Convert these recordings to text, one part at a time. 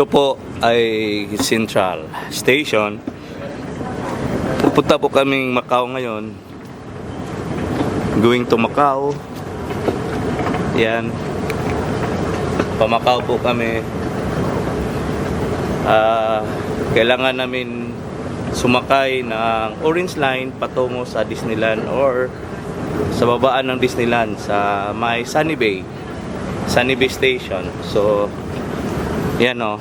Ito po ay Central Station. Pupunta po kaming Macau ngayon. Going to Macau. Yan. Pa-Macau po kami. Kailangan namin sumakay ng Orange Line patungo sa Disneyland or sa babaan ng Disneyland sa may Sunny Bay Station. So yan o,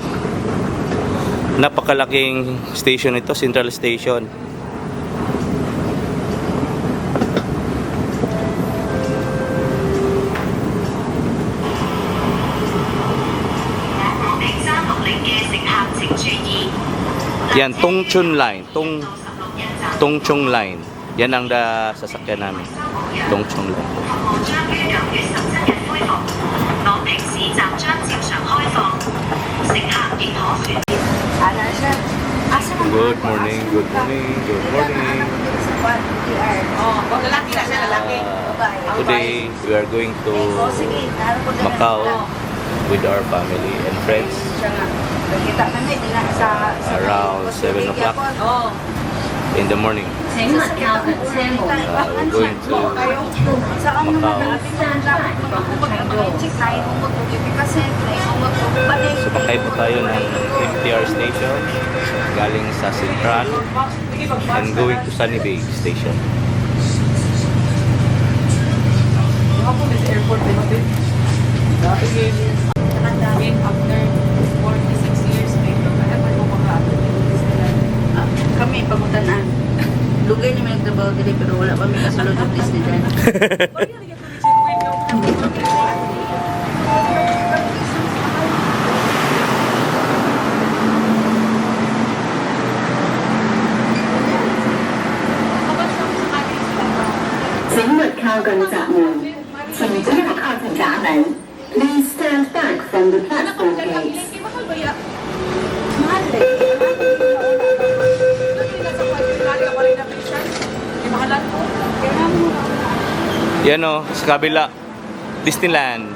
napakalaking station ito, Central Station. Yan, Tongchun Line, Tongchung Line. Yan ang sasakyan namin, Tongchung Line. Good morning, good morning, good morning. Today we are going to Macau with our family and friends around 7 o'clock in the morning. We're going to Macau. Sumakay po tayo ng MTR station galing sa Central and going to Sunny Bay Station. Kami pagutanan. Lugay naman nagtrabaho dili pero wala pa may kasulod ng Disneyland. Please stand back from the platform gates. Yan o, sa kabila, Disneyland.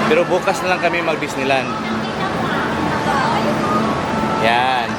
Pero bukas na lang kami mag-Disneyland. Yan.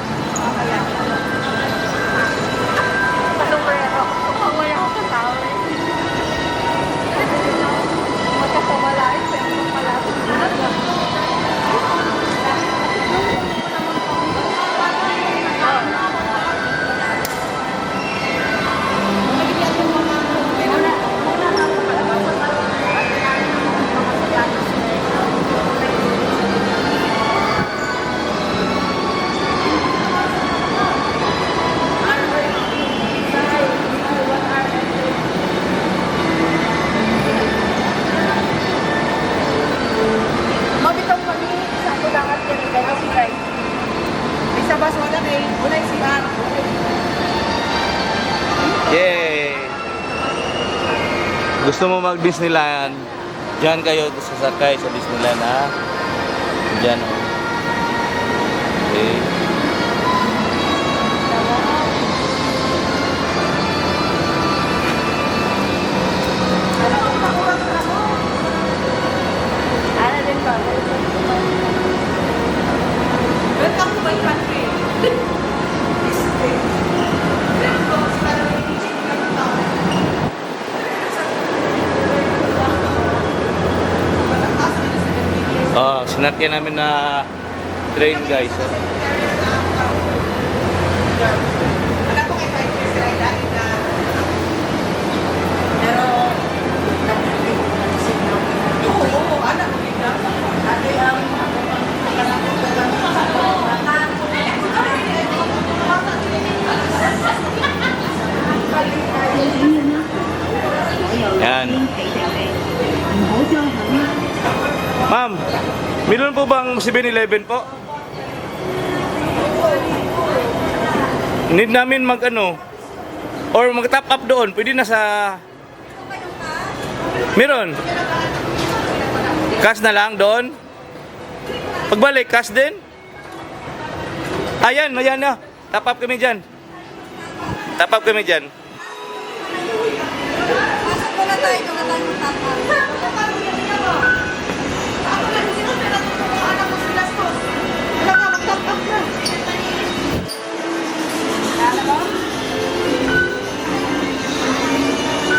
Yay! Gusto mo mag-Disneyland? Diyan kayo sasakay sa Disneyland, ha? Diyan, oh. Okay. Welcome to my country. Sinakyan namin na train, guys. Yan. Ma'am, meron po bang 7-Eleven po? Need namin mag-ano or mag-top up doon. Pwede na sa... Meron? Cash na lang doon? Pagbalik, cash din? Ayan, ayan na. Top up kami dyan. Top up kami dyan. Pasok muna tayo, ito na tayo magtapa.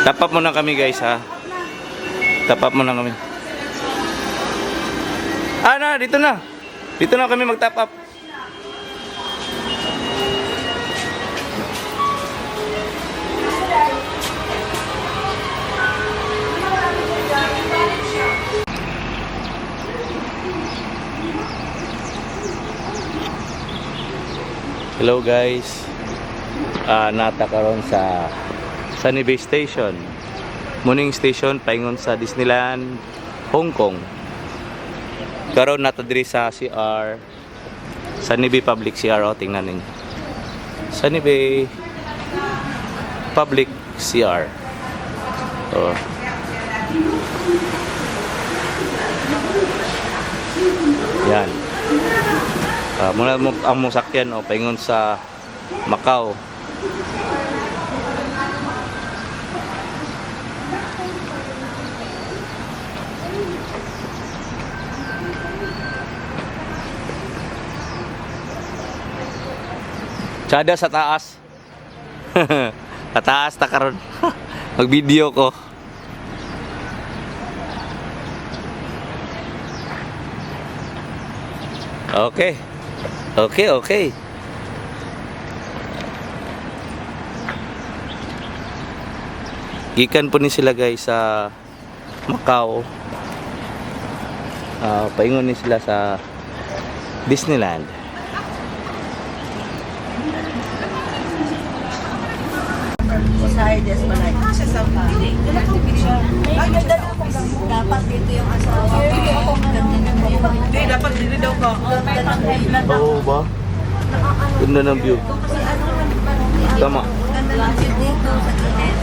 Top up muna kami guys ha. Top up muna kami. Dito na. Dito na kami mag-top up. Hello guys. Nata karon sa Sunny Bay Station. Morning station paingon sa Disneyland Hong Kong. Karon nata diri sa CR Sunny Bay Public CR. Tingnan ninyo. Sunny Bay Public CR. Oh. Yan. Muna mo ang musakyan paingon sa Macau. Tsada sa taas. Sa taas ta karon. Mag-video ko. Okay. Okay. Gikan po ni sila guys sa Macau. Paingon ni sila sa Disneyland. Sardes pala. Siya sa pili. Dapat dito yung asawa. Hindi, dapat dito daw ka. Oo ba? Ganda ng view. Tama. Ganda lang dito sa gilid.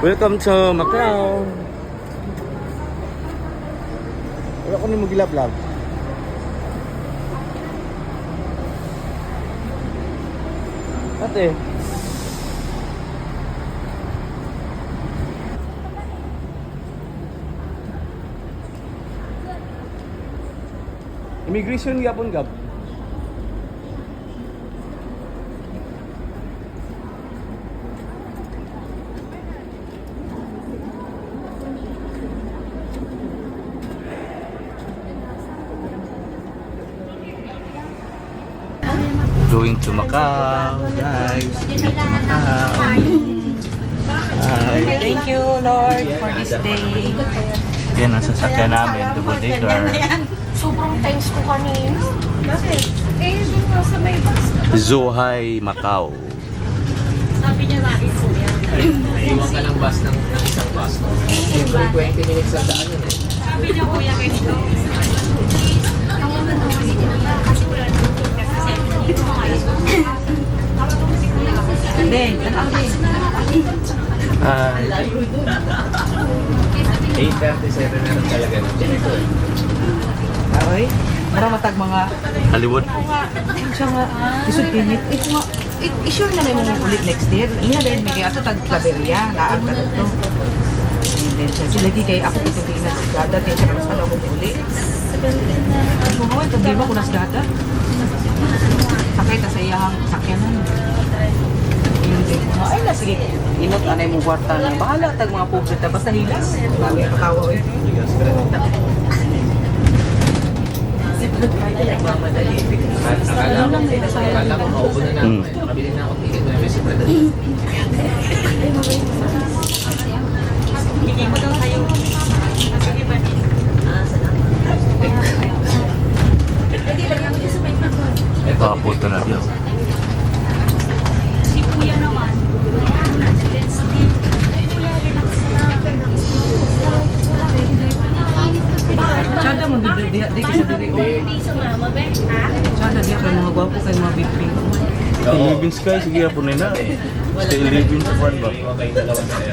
Welcome to Macau. Wala ko ni magilab-lab. Ate. Immigration yapon gab. Going to Macau, guys. Going to Macau. Hi. Thank you, Lord, for this day. Yan ang sasakyan namin, double decker. Sobrang times ko kanina. Bakit? Eh, yung nasa may bus. Zhuhai, Macau. Sabi niya na po yan. Naiwan ka ng bus ng isang bus. Siyempre, 20 minutes ang daan yun eh. Sabi niya kuya ganito. Kasi wala na kasi dito mga Hindi, Hi. 8:37 meron talaga. Aray, para matag mga Hollywood. siya nga, isod pinit. Ito nga, i-sure na may mga ulit next year. Iya din, may ato tag Claveria, laan ka dito. And then siya, sila di kay ako dito din na gada, din siya kalas pala akong uli. Ako nga, ito di ba kung nasgada? Sakay ta sa iyahang sakyanan. Ay na, sige. Inot, anay mong kwarta na. Bahala, tag mga pugsita. Basta hilas. Lagi ang katawa eh. Akala ko maupo na ako. Nakabili na ako ticket na may sobrang Hindi mo daw kayo. Sige ba? Hindi lang yung isa may pagod. Papunta na dyan. Si kuya naman. Tsada mo, di kasi diri. Tsada di kay mga gwapo kay mga biping. Living Sky, sige po nila. Stay living sa kwan ba?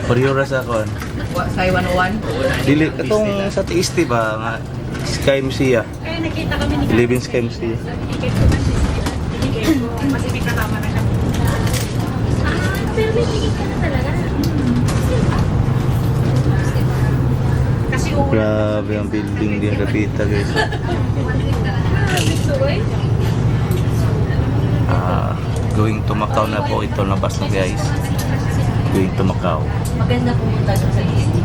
Pariora sa kwan. Sky 101. Dili, itong sa Tiisti ba, nga Sky Musia. Kaya nakita kami ni Living Sky Musia. ticket ko kasi ticket ko. Kasi may kasama na kami. Pero may ticket ka na talaga. Kasi una. Grabe ang building din Rapita guys. Going to Macau na po ito, labas na guys. Going to Macau. Maganda pumunta doon sa Disney.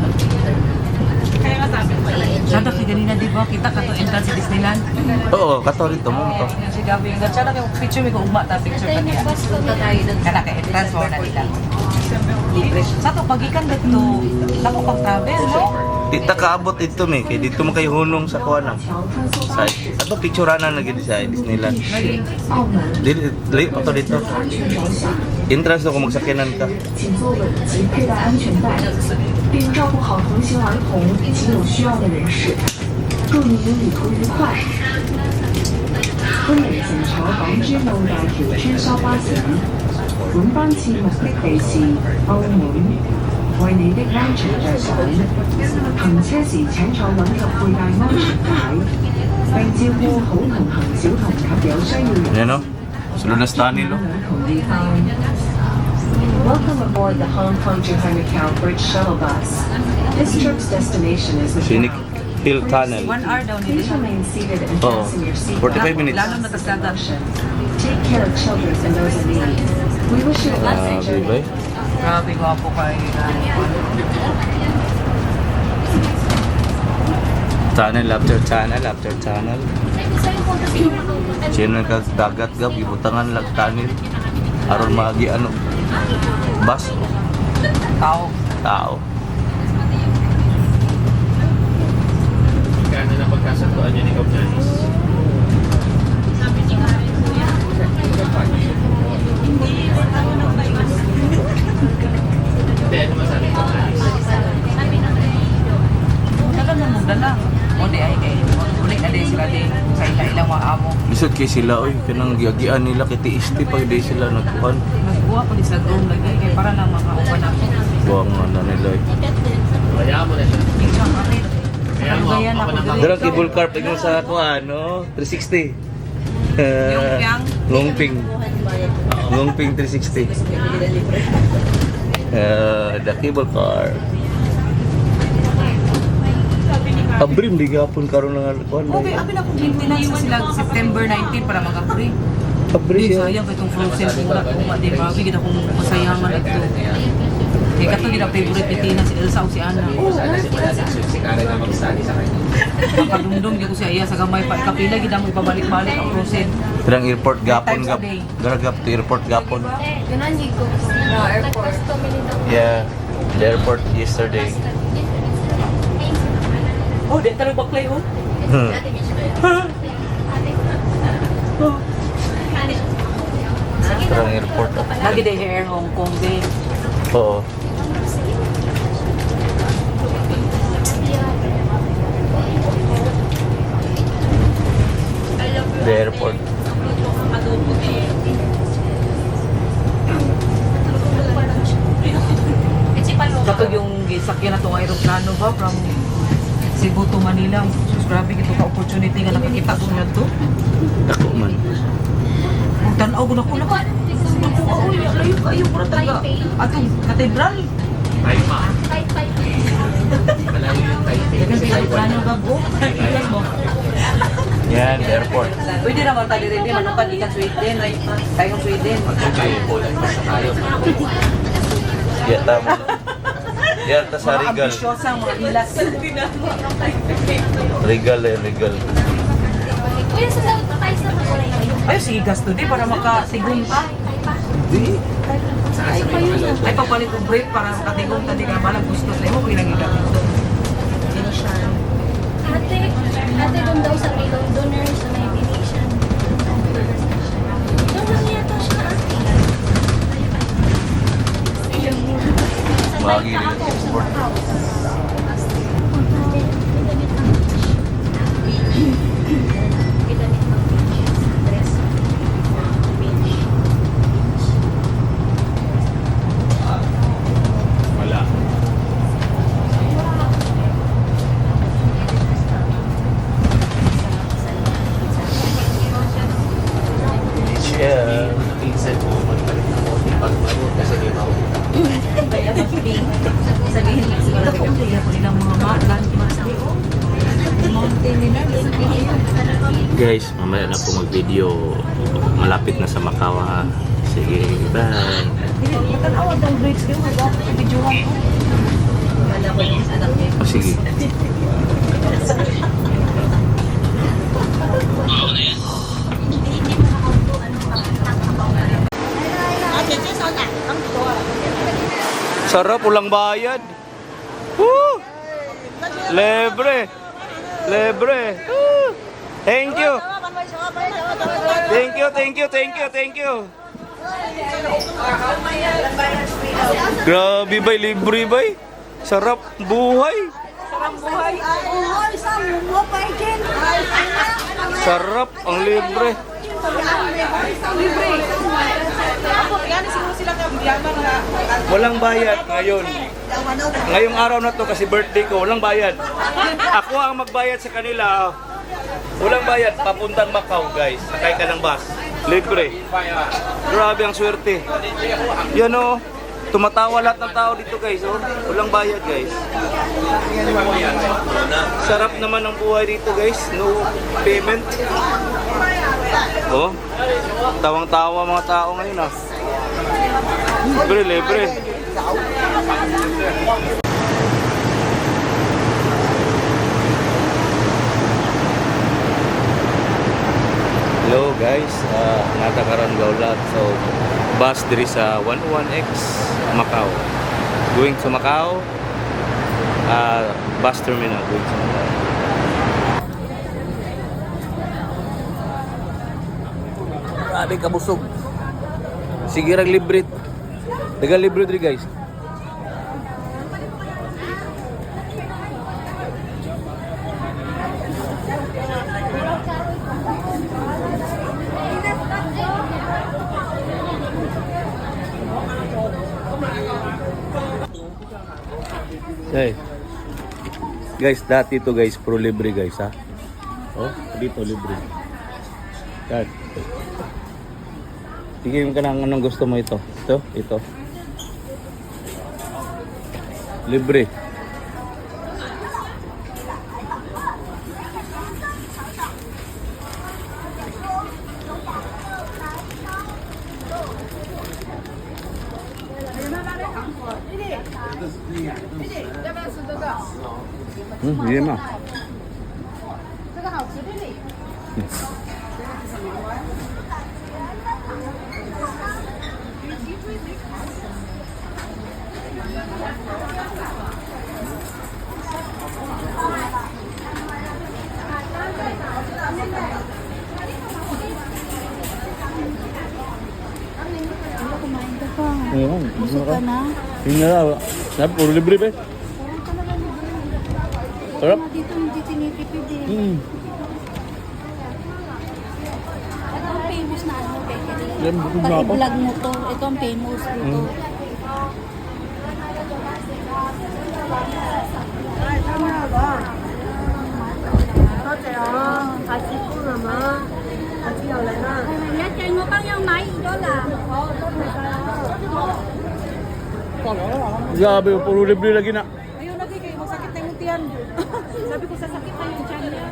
Kaya nga sabi ko. Tsada kay ganina di ba kita ka to entrance sa Disneyland. Oo, katorito mo to. Si Gabi yung tsada kay picture mi ko ugma ta picture pa niya. Punta tayo doon. Kana kay entrance mo na nila. Libre. Sa to pagikan dito, nako pag travel no. Di ta kaabot ito me, kay dito mo kay hunong sa kuana. Sa ato picturean na gid sa Disneyland. Dili pa to dito. Entrance ko magsakyanan ka. 请坐稳及佩戴安全带，并照顾好同行儿童及有需要的人士。祝您旅途愉快。歡迎乘坐港珠澳大橋穿梭巴士，本班次目的地是澳門。為你的安全着想，行車時請坐穩及佩戴安全帶，並照顧好同行小童及有需要人士。 Yan no? Sulod na sa nilo. Welcome aboard the Hong Kong to Macau Bridge Shuttle Bus. This trip's destination is Scenic Macau. Hill Tunnel. 1 hour daw Please nila. remain seated and Oo. fasten your seat. 45 minutes. Lalo na tas dagat. Take care of children and those in need. We wish you a blessed Grabe ba? journey. Grabe gwapo kay Tunnel after tunnel after tunnel. Sino ka dagat gab ibutangan lag tunnel. Aron magi ano bus tao. tao. Kaya na pagkasunduan niya ni Cobb Janis. Sabi ni Karen, kuya. Hindi ako nagbaywas. Hindi, ano masabi ko Janis? Sabi na Dagan mo mong dala. O di ay kay ulit na din sila din sa ilang mga amo. Bisod kay sila oy kanang giagian nila kay tiisti pag di sila nagkuhan. Nagbuha ko di sa room lagi kay para na makaupan ako. Buang na nila. Hayaan mo na siya. Picture mo rin. Hayaan mo Gayan ako ako na dito. Dala cable car pag sa kuan no 360. Yung yang Longping. Longping 360. The cable car. Abrim di gapon karon nga kuan. Okay, abi na kong maintenance sa sila September 19 para mag-upgrade. Abrim Di siya. sayang kay itong frozen kung wala kung mati marami kita kung masayangan ito. Kaya kato gina favorite ni Tina si Elsa o si Ana. Sana si Karen na magsali sa kanya. Makadumdum gyud ko siya iya sa gamay pa kapila gid mo ibabalik-balik ang frozen. Pirang airport gapon times a day. Garagap to airport gapon. Ganun yung go. Airport. Yeah, the airport yesterday. Oh, di talaga baklay oh. Pirang airport. Lagi day Air Hong Kong day. Oo. The airport. Kapag yung gisakyan na itong aeroplano ba from Cebu to Manila, sus, grabe ito ka-opportunity nga nakakita ko na to. Dako man. Kung tanaw ko na ko lang. Layo kayo para taga atong katedral. Malayo yung Taipei. Dagan sa aeroplano ba po? Yan, the airport. Pwede naman tayo rin din, manukad ikan Sweden, tayong Sweden. Tayo po lang basta tayo. Yata mo. Yata sa Mga Regal. ambisyosang mga ilas. Regal eh, Regal. Kuya, sa daw tayo sa makulay ngayon. Ay, sige gasto di para makatigong ka. Saan sa may mga Ay, papalit ko break para makatigong ka. Di ka malang gusto sa'yo mo, pinangigamit to. Ate doon daw sa may Londoner, sa may Venetian. Doon lang yata siya ate. Magi rin yung airport. Wala. Yeah. pinsan mo, magbalik na mo. Pag-abot kasi di ba? Ako, kaya ko nilang mga lunch masabi ko. Mountain nila. Guys, mamaya na po mag-video. Malapit na sa Macau ha. Sige, bye. Hindi, matanawa daw breaks kayo. Mag-ako sa videohan ko. O sige. Sarap, ulang bayad. Woo! Lebre. Lebre. Woo! Thank you. Thank you, thank you, thank you, thank you. Grabe bay, libre bay. Sarap buhay. Sarap ang libre. Walang bayad ngayon. Ngayong araw na to kasi birthday ko, walang bayad. Ako ang magbayad sa kanila. Walang bayad, papuntang Macau guys. Sakay ka ng bus. Libre. Grabe ang swerte. Yan o. Tumatawa lahat ng tao dito guys. Oh. Walang bayad guys. Sarap naman ang buhay dito guys. No payment. Oh. Tawang-tawa mga tao ngayon ah. Libre, libre. Hello guys, natakaran gaulat. So, bus diri sa 11X Macau. Going to Macau. Bus terminal going to Macau. Grabe kabusog. Sige rag libre. Daga libre diri guys. Hey. Guys, dati to guys, pro libre guys ha. Oh, dito libre. Kat. Tingin ka ng anong gusto mo ito. Ito. Libre. Hindi ma. Busog ka na? Yun na lang. Sabi, puro libre ba? Sarap. Dito hindi tinitipid eh. Hmm. Ito ang famous na ano, bakery. Yan, busog na Pag ako. i-vlog mo to, ito ang famous dito. Grabe, puro libre lagi na. Ayun lagi kayo, masakit na yung tiyan. Sabi ko, sasakit na yung tiyan niya.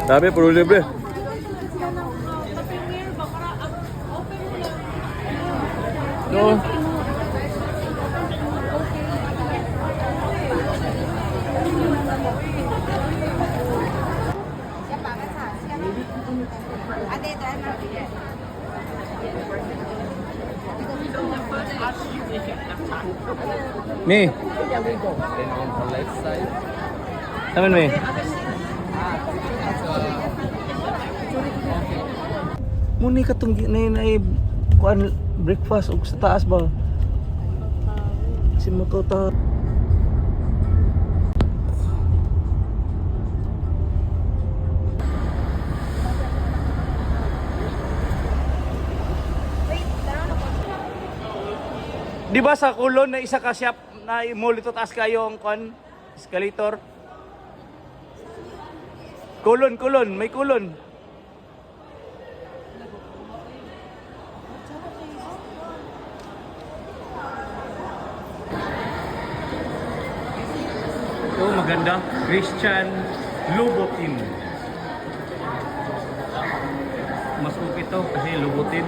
Sabi, puro libre. No. Mi. Naman mi. Muni ka tong na kuan breakfast og sa taas ba? Si mo to ta. Di ba sa kulon na isa ka shop na mall ito taas kayo ang kon escalator? Kulon, may kulon. Oh, maganda. Christian Louboutin. Mas okay to kasi Louboutin.